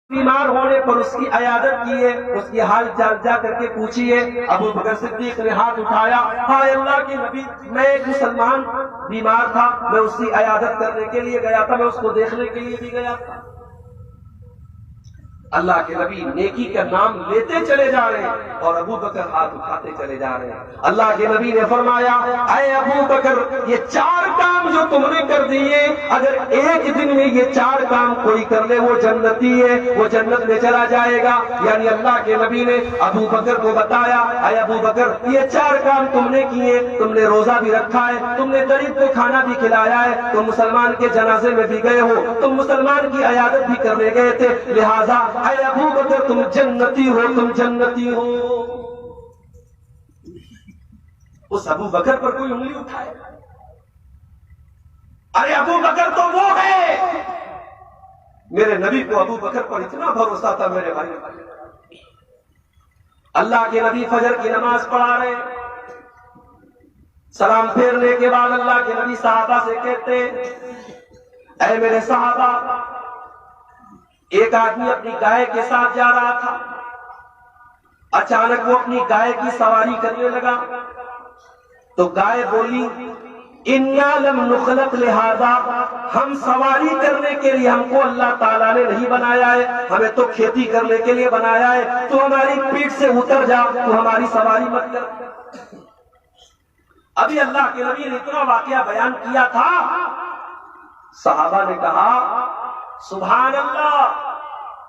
بیمار ہونے پر اس کی عیادت کیے، اس کی حال چال جا کر کے پوچھیے۔ ابو بکر صدیق نے ہاتھ اٹھایا، ہائے اللہ کے نبی، میں ایک مسلمان بیمار تھا، میں اس کی عیادت کرنے کے لیے گیا تھا، میں اس کو دیکھنے کے لیے بھی گیا تھا۔ اللہ کے نبی نیکی کا نام لیتے چلے جا رہے ہیں اور ابو بکر ہاتھ اٹھاتے چلے جا رہے ہیں۔ اللہ کے نبی نے فرمایا، اے ابو بکر، یہ 4 کام جو تم نے کر دیے، اگر ایک دن میں یہ 4 کام کوئی کر لے وہ جنتی ہے، وہ جنت میں چلا جائے گا۔ یعنی اللہ کے نبی نے ابو بکر کو بتایا، اے ابو بکر، یہ 4 کام تم نے کیے، تم نے روزہ بھی رکھا ہے، تم نے غریب کو کھانا بھی کھلایا ہے، تم مسلمان کے جنازے میں بھی گئے ہو، تم مسلمان کی عیادت بھی کرنے گئے تھے، لہذا اے ابو بکر تم جنتی ہو، تم جنتی ہو۔ اس ابو بکر پر کوئی انگلی اٹھائے؟ ارے ابو بکر تو وہ ہے۔ میرے نبی کو ابو بکر پر اتنا بھروسہ تھا میرے بھائی۔ اللہ کے نبی فجر کی نماز پڑھا رہے، سلام پھیرنے کے بعد اللہ کے نبی صحابہ سے کہتے، اے میرے صحابہ، ایک آدمی اپنی گائے کے ساتھ جا رہا تھا، اچانک وہ اپنی گائے کی سواری کرنے لگا تو گائے بولی، اِنَّا لَمْ نُخْلَقْ لِهَذَا، ہم سواری کرنے کے لیے ہم کو اللہ تعالیٰ نے نہیں بنایا ہے، ہمیں تو کھیتی کرنے کے لیے بنایا ہے، تو ہماری پیٹھ سے اتر جا، تو ہماری سواری مت کر۔ ابھی اللہ کے نبی نے اتنا واقعہ بیان کیا تھا، صحابہ نے کہا، سبحان اللہ،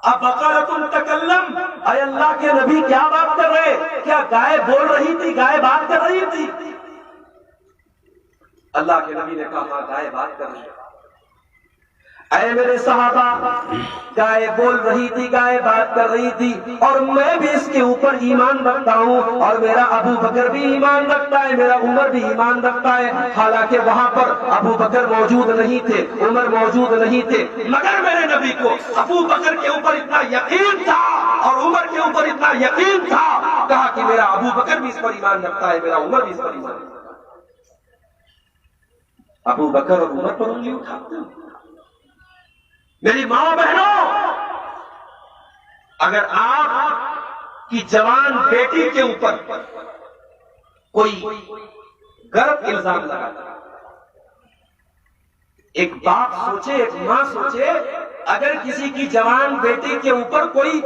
ابقرۃ تکلم، اے اللہ کے نبی کیا بات کر رہے؟ کیا گائے بول رہی تھی؟ گائے بات کر رہی تھی؟ اللہ کے نبی نے کہا، گائے بات کر رہی تھی۔ اے میرے صحابہ، گائے بول رہی تھی، گائے بات کر رہی تھی، اور میں بھی اس کے اوپر ایمان رکھتا ہوں، اور میرا ابو بکر بھی ایمان رکھتا ہے، میرا عمر بھی ایمان رکھتا ہے۔ حالانکہ وہاں پر ابو بکر موجود نہیں تھے، عمر موجود نہیں تھے، مگر میرے نبی کو ابو بکر کے اوپر اتنا یقین تھا اور عمر کے اوپر اتنا یقین تھا، کہا کہ میرا ابو بکر بھی اس پر ایمان رکھتا ہے، میرا عمر بھی اس پر ایمان رکھتا ہے۔ ابو بکر اور عمر پر انگلی اٹھاتے ہیں۔ میری ماں بہنوں، اگر آپ کی جوان بیٹی کے اوپر کوئی غلط الزام لگا، ایک باپ سوچے، ایک ماں سوچے، اگر کسی کی جوان بیٹی کے اوپر کوئی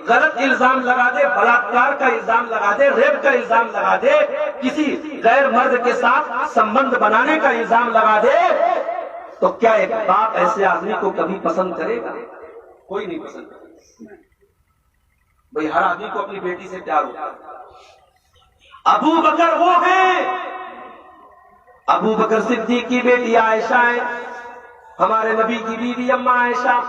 غلط الزام لگا دے، بلاತ್ಕಾರ کا الزام لگا دے، ریپ کا الزام لگا دے، کسی غیر مرد کے ساتھ سمبند بنانے کا الزام لگا دے، تو کیا ایک باپ ایسے آدمی کو کبھی پسند کرے گا؟ کوئی نہیں پسند کرے گا۔ بھئی ہر آدمی کو اپنی بیٹی سے پیار ہوتا ہے۔ ابو بکر وہ ہیں، ابو بکر صدیق کی بیٹی عائشہ ہے، ہمارے نبی کی بیوی اماں عائشہ،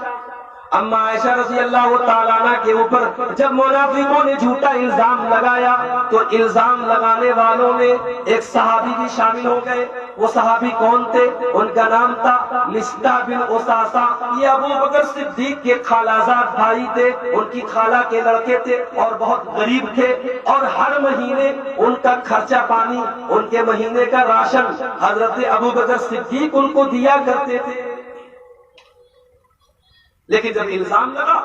اماں عائشہ رضی اللہ تعالیٰ عنہ کے اوپر جب منافقوں نے جھوٹا الزام لگایا تو الزام لگانے والوں میں ایک صحابی بھی شامل ہو گئے۔ وہ صحابی کون تھے؟ ان کا نام تھا مصطح بن اساسہ۔ یہ ابو بکر صدیق کے خالازاد بھائی تھے، ان کی خالہ کے لڑکے تھے اور بہت غریب تھے، اور ہر مہینے ان کا خرچہ پانی، ان کے مہینے کا راشن حضرت ابو بکر صدیق ان کو دیا کرتے تھے۔ لیکن جب الزام لگا،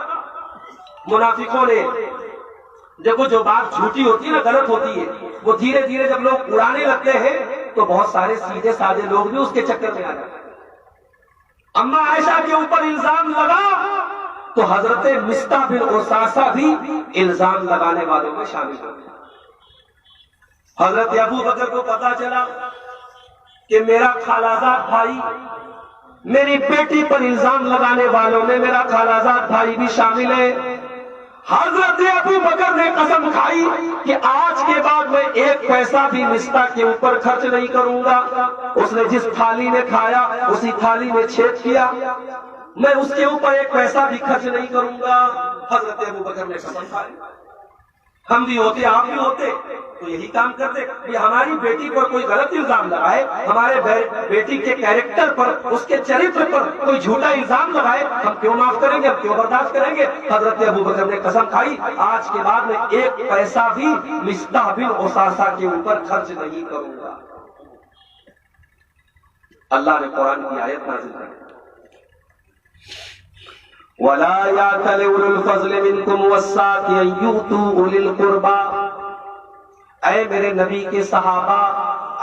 منافقوں نے، دیکھو جو بات جھوٹی ہوتی ہے نا، غلط ہوتی ہے، وہ دھیرے دھیرے جب لوگ اڑانے لگتے ہیں تو بہت سارے سیدھے سادے لوگ بھی اس کے چکر میں آ جاتے ہیں۔ اماں عائشہ کے اوپر الزام لگا تو حضرت مصطح بن اساسہ بھی الزام لگانے والوں میں شامل ہو گئے۔ حضرت ابو بکر کو پتا چلا کہ میرا خالازاد بھائی، میری بیٹی پر الزام لگانے والوں میں میرا خالازاد بھائی بھی شامل ہے۔ حضرت ابو بکر نے قسم کھائی کہ آج کے بعد میں 1 پیسہ بھی مصطح کے اوپر خرچ نہیں کروں گا۔ اس نے جس تھالی میں کھایا اسی تھالی میں چھید کیا، میں اس کے اوپر 1 پیسہ بھی خرچ نہیں کروں گا۔ حضرت ابو بکر نے قسم کھائی۔ ہم بھی ہوتے، آپ بھی ہوتے تو یہی کام کرتے کہ ہماری بیٹی پر کوئی غلط الزام لگائے، ہمارے بیٹی کے کیریکٹر پر، اس کے چرتر پر کوئی جھوٹا الزام لگائے، ہم کیوں معاف کریں گے؟ ہم کیوں برداشت کریں گے؟ حضرت ابو بکر نے قسم کھائی، آج کے بعد میں 1 پیسہ بھی مصطح بن اساسہ کے اوپر خرچ نہیں کروں گا۔ اللہ نے قرآن کی آیت نازل کی، ولا يأتل أولو الفضل منكم والسعة أن يؤتوا أولي القربى. اے میرے نبی کے صحابہ،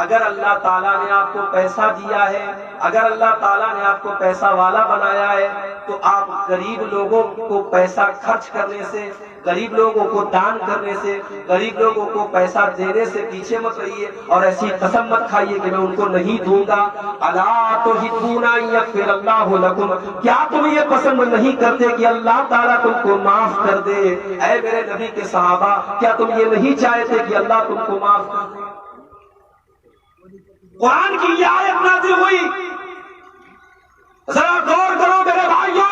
اگر اللہ تعالیٰ نے آپ کو پیسہ دیا ہے، اگر اللہ تعالیٰ نے آپ کو پیسہ والا بنایا ہے، تو آپ غریب لوگوں کو پیسہ خرچ کرنے سے، غریب لوگوں کو دان کرنے سے، غریب لوگوں کو پیسہ دینے سے پیچھے مت رہیے، اور ایسی قسم مت کھائیے کہ میں ان کو نہیں دوں گا. الا تحبون ان یغفر اللہ لکم، کیا تم یہ پسند نہیں کرتے کہ اللہ تعالیٰ تم کو معاف کر دے؟ اے میرے نبی کے صحابہ، کیا تم یہ نہیں چاہتے کہ اللہ تم کو معاف کر دے؟ قرآن کی یہ آیت نازل ہوئی، ذرا غور کرو میرے بھائیوں.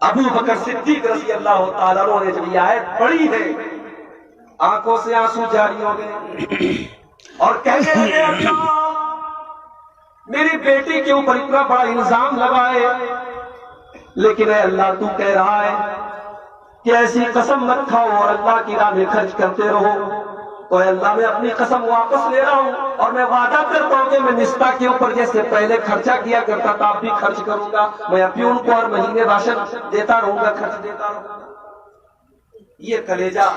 ابو بکر صدیق رضی اللہ تعالیٰ عنہ نے جب یہ آیت پڑھی ہے، آنکھوں سے آنسو جاری ہو گئے اور کہنے لگے اللہ، میری بیٹی کے اوپر اتنا بڑا الزام لگا ہے، لیکن اے اللہ تو کہہ رہا ہے کہ ایسی قسم مت کھاؤ اور اللہ کی راہ میں خرچ کرتے رہو. تو اے اللہ، میں اپنی قسم واپس لے رہا ہوں اور میں وعدہ کرتا ہوں کہ میں نسبہ کے اوپر جیسے پہلے خرچہ کیا کرتا تھا اب بھی خرچ کروں گا. میں اب بھی ان کو ہر مہینے راشن دیتا رہوں گا، خرچ دیتا رہوں گا. یہ کلیجہ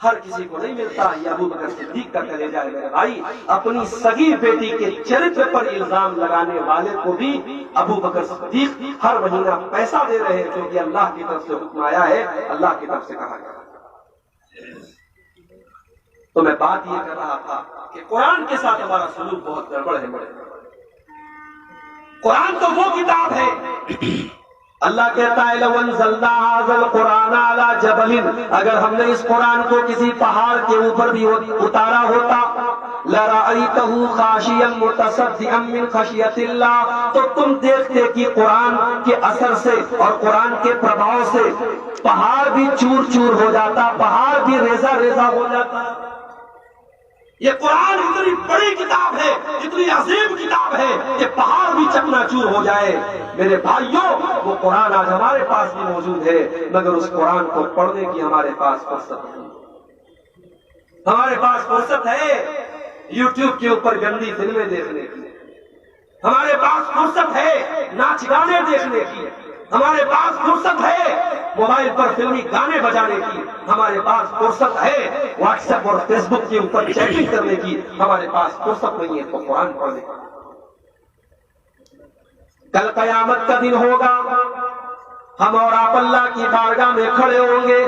ہر کسی کو نہیں ملتا. یہ ابو بکر صدیق کا کلیجہ ہے میرے بھائی. اپنی سگی بیٹی کے چرچ پر الزام لگانے والے کو بھی ابو بکر صدیق ہر مہینہ پیسہ دے رہے ہیں، کیونکہ اللہ کی طرف سے حکم آیا ہے، اللہ کی طرف سے کہا گیا. تو میں بات یہ کر رہا تھا کہ قرآن کے ساتھ ہمارا سلوک بہت گڑبڑ ہے. قرآن تو وہ کتاب ہے، اللہ کہتا ہے لو انزلنا هذا القرآن على جبل، اگر ہم نے اس قرآن کو کسی پہاڑ کے اوپر بھی اتارا ہوتا، لرأيته خاشعا متصدعا من خشية اللہ، تو تم دیکھتے کہ قرآن کے اثر سے اور قرآن کے پربھاؤ سے پہاڑ بھی چور چور ہو جاتا، پہاڑ بھی ریزہ ریزہ ہو جاتا. یہ قرآن اتنی بڑی کتاب ہے، اتنی عظیم کتاب ہے کہ پہاڑ بھی چکنا چور ہو جائے. میرے بھائیوں، وہ قرآن آج ہمارے پاس بھی موجود ہے، مگر اس قرآن کو پڑھنے کی ہمارے پاس فرصت ہے. ہمارے پاس فرصت ہے یوٹیوب کے اوپر گندی فلمیں دیکھنے کی، ہمارے پاس فرصت ہے ناچ گانے دیکھنے کی، ہمارے پاس فرصت ہے موبائل پر فلمی گانے بجانے کی، ہمارے پاس فرصت ہے واٹس ایپ اور فیس بک کے اوپر چیٹنگ کرنے کی، ہمارے پاس فرصت نہیں ہے تو قرآن پڑھنے کی. کل قیامت کا دن ہوگا، ہم اور آپ اللہ کی بارگاہ میں کھڑے ہوں گے،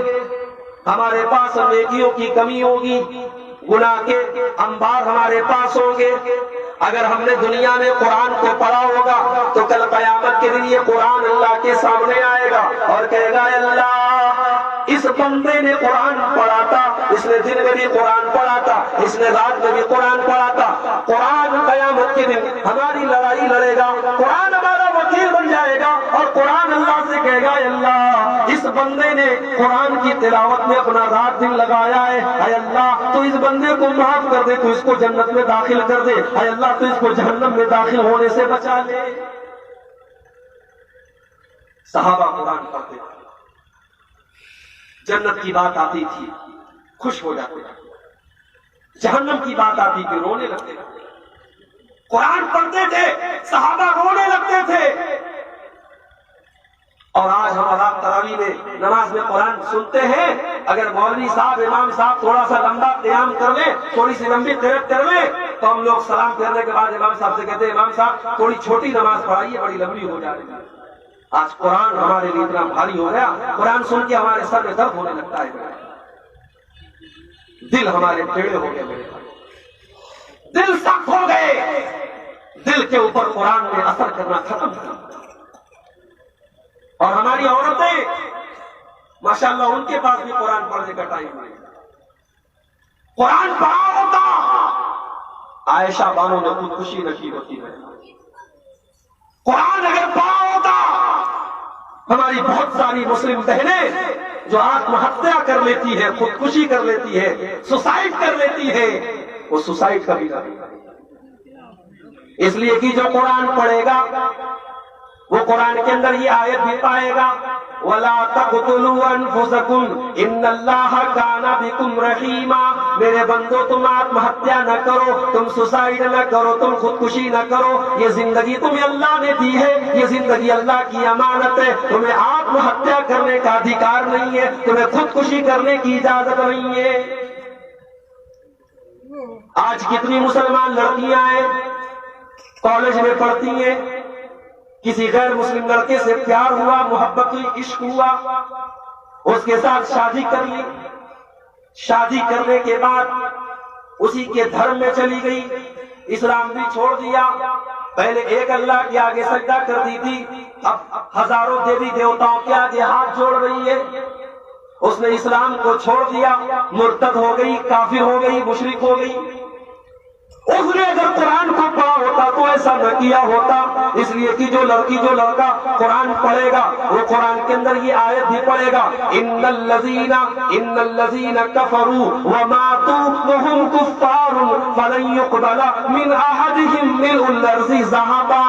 ہمارے پاس نیکیوں کی کمی ہوگی، گناہ کے انبار ہمارے پاس ہوں گے. اگر ہم نے دنیا میں قرآن کو پڑھا ہوگا تو کل قیامت کے دن یہ قرآن اللہ کے سامنے آئے گا اور کہے گا اللہ، اس بندے نے قرآن پڑھا تھا، اس نے دن میں بھی قرآن پڑھا تھا، اس نے رات میں بھی قرآن پڑھا تھا. قرآن قیامت کے دن ہماری لڑائی لڑے گا، قرآن ہمارا وکیل بن جائے گا اور قرآن اللہ سے کہے گا اللہ، اس بندے نے قرآن کی تلاوت میں اپنا رات دن لگایا ہے، اے اللہ تو اس بندے کو معاف کر دے، تو اس کو جنت میں داخل کر دے، اے اللہ تو اس کو جہنم میں داخل ہونے سے بچا لے. صحابہ قرآن پڑھتے تھے، جنت کی بات آتی تھی خوش ہو جاتے تھے، جہنم کی بات آتی تھی رونے لگتے تھے. قرآن پڑھتے تھے، صحابہ رونے لگتے تھے. اور آج ہم رات تراویح میں نماز میں قرآن سنتے ہیں، اگر مولوی صاحب امام صاحب تھوڑا سا لمبا قیام کر لیں، تھوڑی سی لمبی قرات کر لیں، تو ہم لوگ سلام پھیرنے کے بعد امام صاحب سے کہتے ہیں امام صاحب تھوڑی چھوٹی نماز پڑھائیے، بڑی لمبی ہو جائے گی. آج قرآن ہمارے لیے اتنا بھاری ہو گیا، قرآن سن کے ہمارے سر میں درد ہونے لگتا ہے، دل ہمارے ٹیڑھے ہو گئے، دل سخت ہو گئے، دل کے اوپر قرآن میں اثر کرنا ختم کر. اور ہماری عورتیں ماشاءاللہ ان کے پاس بھی قرآن پڑھنے کا ٹائم نہیں. قرآن پڑھا ہوتا عائشہ بانو نے خودکشی نہ کی ہوتی ہے. قرآن اگر پڑھا ہوتا ہماری بہت ساری مسلم بہنیں جو آتم ہتیا کر لیتی ہے، خودکشی کر لیتی ہے، سوسائڈ کر لیتی ہے، وہ سوسائڈ کبھی نہ. اس لیے کہ جو قرآن پڑھے گا وہ قرآن کے اندر یہ آیت بھی پائے گا وَلَا تَقْتُلُوا أَنفُسَكُمْ إِنَّ اللَّهَ كَانَ بِكُمْ رَحِيمًا. میرے بندو تم آتم ہتیا نہ کرو، تم سوسائڈ نہ کرو، تم خودکشی نہ کرو، یہ زندگی تمہیں اللہ نے دی ہے، یہ زندگی اللہ کی امانت ہے، تمہیں آتم ہتیا کرنے کا ادھیکار نہیں ہے، تمہیں خودکشی کرنے کی اجازت نہیں ہے۔ آج کتنی مسلمان لڑکیاں ہیں کالج میں پڑھتی ہیں، کسی غیر مسلم لڑکے سے پیار ہوا، محبت ہوئی، عشق ہوا، اس کے ساتھ شادی کر لی، شادی کرنے کے بعد اسی کے دھرم میں چلی گئی، اسلام بھی چھوڑ دیا، پہلے ایک اللہ کے آگے سجدہ کرتی تھی، اب ہزاروں دیوی دیوتاؤں کے آگے ہاتھ جوڑ رہی ہے، اس نے اسلام کو چھوڑ دیا، مرتد ہو گئی، کافر ہو گئی، مشرک ہو گئی۔ اس نے اگر قرآن کو پڑھا ہوتا تو ایسا نہ کیا ہوتا، اس لیے کہ جو لڑکی جو لڑکا قرآن پڑھے گا وہ قرآن کے اندر یہ آیت بھی پڑھے گا، ان الذین کفروا وماتوا وهم کفار فلن يقبل من احدهم ملء الارض ذهبا۔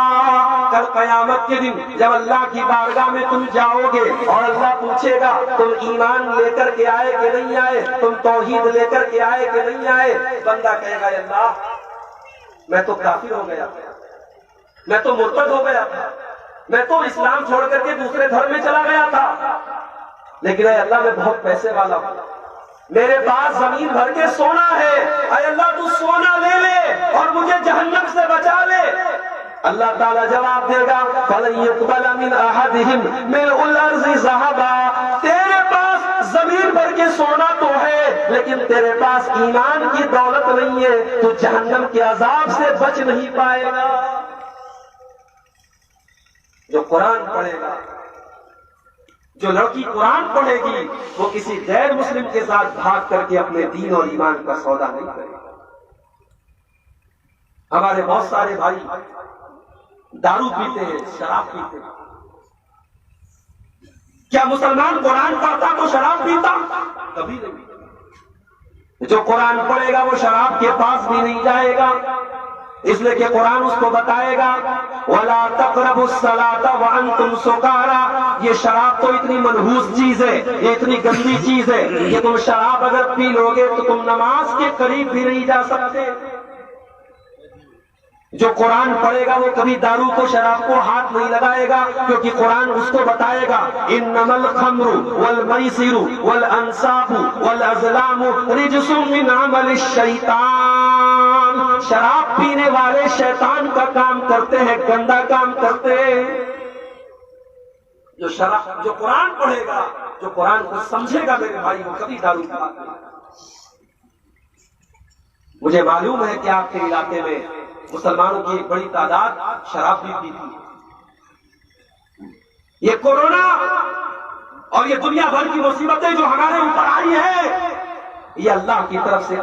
کل قیامت کے دن جب اللہ کی بارگاہ میں تم جاؤ گے اور اللہ پوچھے گا تم ایمان لے کر کے آئے کہ نہیں آئے، تم توحید لے کر کے آئے کہ نہیں آئے، بندہ کہے گا اللہ میں تو کافر ہو گیا تھا، میں تو مرتد ہو گیا تھا، میں تو اسلام چھوڑ کر کے دوسرے دھرم میں چلا گیا تھا، لیکن اے اللہ میں بہت پیسے والا ہوں، میرے پاس زمین بھر کے سونا ہے، اے اللہ تو سونا لے لے اور مجھے جہنم سے بچا لے۔ اللہ تعالیٰ جواب دے گا فَلَن يُقْبَلَ مِنْ أَحَدِهِمْ مِلْءُ الْأَرْضِ ذَهَبًا، تیرے پاس زمین بھر کے سونا تو ہے لیکن تیرے پاس ایمان کی دولت نہیں ہے، تو جہنم کے عذاب سے بچ نہیں پائے گا۔ جو قرآن پڑھے گا، جو لڑکی قرآن پڑھے گی، وہ کسی غیر مسلم کے ساتھ بھاگ کر کے اپنے دین اور ایمان کا سودا نہیں کرے گا۔ ہمارے بہت سارے بھائی دارو پیتے ہیں، شراب پیتے ہیں، کیا مسلمان قرآن پڑھتا تو شراب پیتا؟ کبھی نہیں۔ جو قرآن پڑھے گا وہ شراب کے پاس بھی نہیں جائے گا، اس لیے کہ قرآن اس کو بتائے گا وَلَا تَقْرَبُوا الصَّلَاةَ وَأَنْتُمْ سُكَارَىٰ، یہ شراب تو اتنی منحوس چیز ہے، یہ اتنی گندی چیز ہے کہ تم شراب اگر پی لو گے تو تم نماز کے قریب بھی نہیں جا سکتے۔ جو قرآن پڑھے گا وہ کبھی دارو کو شراب کو ہاتھ نہیں لگائے گا، کیونکہ قرآن اس کو بتائے گا انما الخمر والمیسر والانصاب والازلام رجس من عمل الشیطان، شراب پینے والے شیطان کا کام کرتے ہیں، گندا کام کرتے ہیں۔ جو قرآن پڑھے گا، جو قرآن کو سمجھے گا میرے بھائی، وہ کبھی دارو کا ہاتھ نہیں۔ مجھے معلوم ہے کہ آپ کے علاقے میں مسلمانوں کی ایک بڑی تعداد شراب بھی پیتی ہے۔ یہ کورونا اور یہ دنیا بھر کی مصیبتیں جو ہمارے اوپر آئی ہیں، یہ اللہ کی طرف سے